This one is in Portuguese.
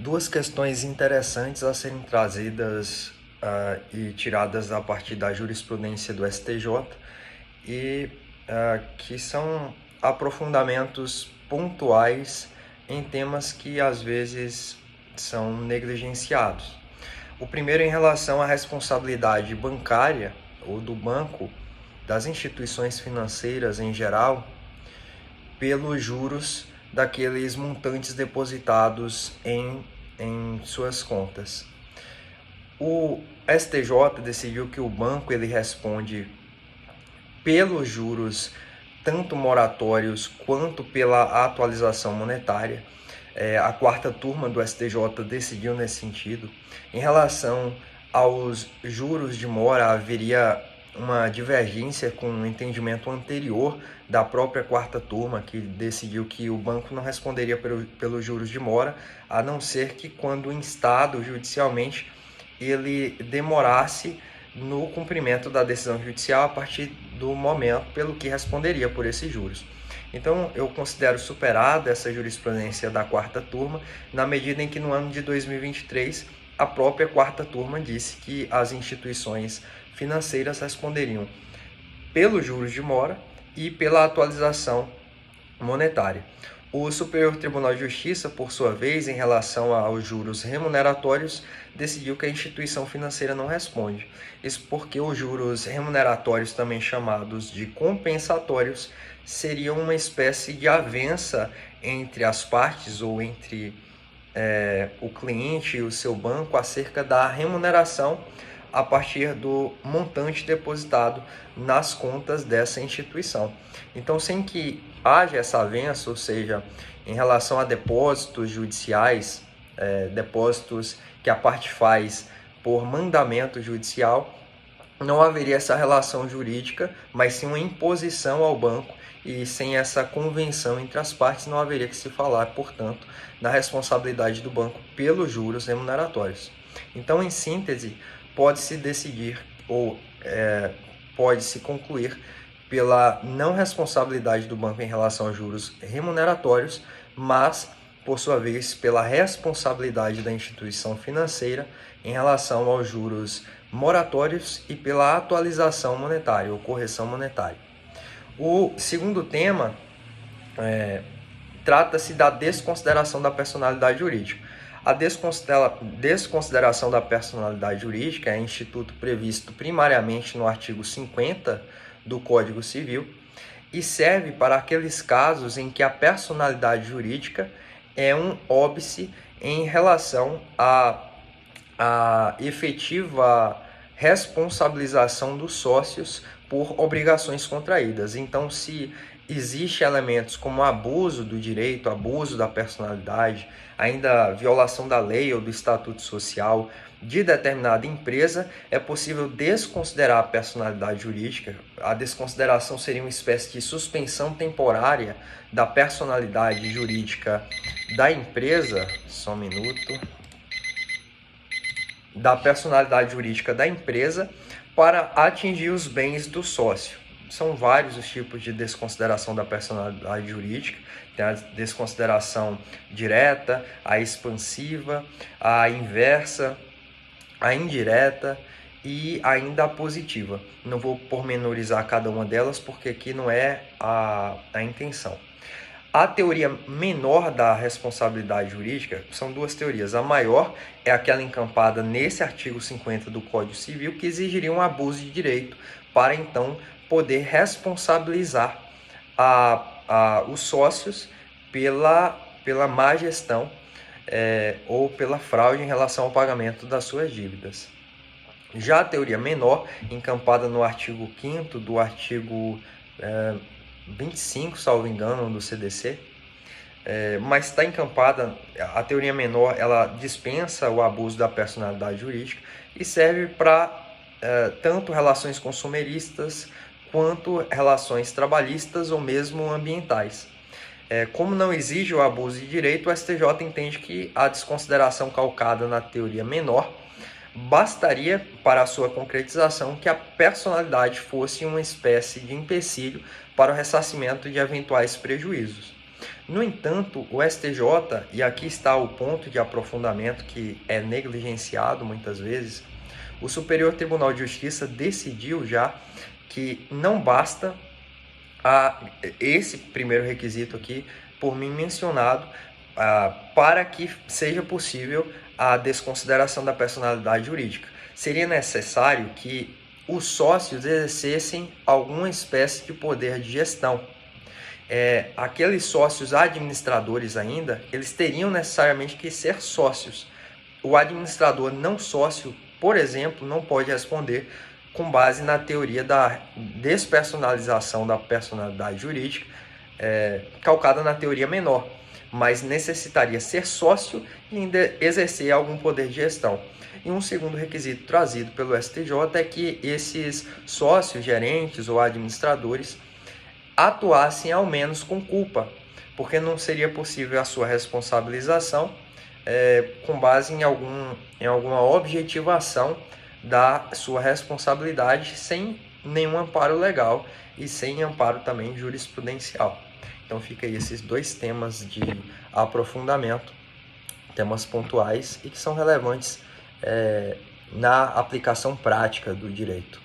duas questões interessantes a serem trazidas e tiradas a partir da jurisprudência do STJ e que são aprofundamentos pontuais em temas que às vezes são negligenciados. O primeiro em relação à responsabilidade bancária ou do banco, das instituições financeiras em geral, pelos juros daqueles montantes depositados em suas contas. O STJ decidiu que o banco ele responde pelos juros tanto moratórios quanto pela atualização monetária. A quarta turma do STJ decidiu nesse sentido. Em relação aos juros de mora, haveria uma divergência com o entendimento anterior da própria quarta turma, que decidiu que o banco não responderia pelos juros de mora, a não ser que quando instado judicialmente ele demorasse no cumprimento da decisão judicial a partir do momento pelo que responderia por esses juros. Então, eu considero superada essa jurisprudência da quarta turma, na medida em que no ano de 2023, a própria quarta turma disse que as instituições financeiras responderiam pelos juros de mora e pela atualização monetária. O Superior Tribunal de Justiça, por sua vez, em relação aos juros remuneratórios, decidiu que a instituição financeira não responde. Isso porque os juros remuneratórios, também chamados de compensatórios, seriam uma espécie de avença entre as partes ou entre o cliente e o seu banco acerca da remuneração a partir do montante depositado nas contas dessa instituição. Então, sem que haja essa avença, ou seja, em relação a depósitos judiciais, depósitos que a parte faz por mandamento judicial, não haveria essa relação jurídica, mas sim uma imposição ao banco, e sem essa convenção entre as partes não haveria que se falar, portanto, da responsabilidade do banco pelos juros remuneratórios. Então, em síntese, pode-se decidir ou pode-se concluir pela não responsabilidade do banco em relação aos juros remuneratórios, mas, por sua vez, pela responsabilidade da instituição financeira em relação aos juros moratórios e pela atualização monetária ou correção monetária. O segundo tema trata-se da desconsideração da personalidade jurídica. A desconsideração da personalidade jurídica é instituto previsto primariamente no artigo 50 do Código Civil e serve para aqueles casos em que a personalidade jurídica é um óbice em relação à efetiva responsabilização dos sócios por obrigações contraídas. Então, se existe elementos como abuso do direito, abuso da personalidade, ainda violação da lei ou do estatuto social de determinada empresa, é possível desconsiderar a personalidade jurídica. A desconsideração seria uma espécie de suspensão temporária da personalidade jurídica da empresa. Só um minuto. Da personalidade jurídica da empresa para atingir os bens do sócio. São vários os tipos de desconsideração da personalidade jurídica. Tem a desconsideração direta, a expansiva, a inversa, a indireta e ainda a positiva. Não vou pormenorizar cada uma delas porque aqui não é a intenção. A teoria menor da responsabilidade jurídica são duas teorias. A maior é aquela encampada nesse artigo 50 do Código Civil, que exigiria um abuso de direito para então poder responsabilizar os sócios pela má gestão ou pela fraude em relação ao pagamento das suas dívidas. Já a teoria menor, encampada no artigo 5º do artigo 25, salvo engano, do CDC, mas está encampada, a teoria menor, ela dispensa o abuso da personalidade jurídica e serve para tanto relações consumeristas quanto relações trabalhistas ou mesmo ambientais. Como não exige o abuso de direito, o STJ entende que a desconsideração calcada na teoria menor bastaria para a sua concretização que a personalidade fosse uma espécie de empecilho para o ressarcimento de eventuais prejuízos. No entanto, o STJ, e aqui está o ponto de aprofundamento que é negligenciado muitas vezes, o Superior Tribunal de Justiça decidiu já que não basta esse primeiro requisito aqui, por mim mencionado, para que seja possível a desconsideração da personalidade jurídica. Seria necessário que os sócios exercessem alguma espécie de poder de gestão. Aqueles sócios administradores ainda, eles teriam necessariamente que ser sócios. O administrador não sócio, por exemplo, não pode responder com base na teoria da despersonalização da personalidade jurídica, calcada na teoria menor, mas necessitaria ser sócio e ainda exercer algum poder de gestão. E um segundo requisito trazido pelo STJ é que esses sócios, gerentes ou administradores atuassem ao menos com culpa, porque não seria possível a sua responsabilização com base em alguma objetivação da sua responsabilidade sem nenhum amparo legal e sem amparo também jurisprudencial. Então fica aí esses dois temas de aprofundamento, temas pontuais e que são relevantes na aplicação prática do direito.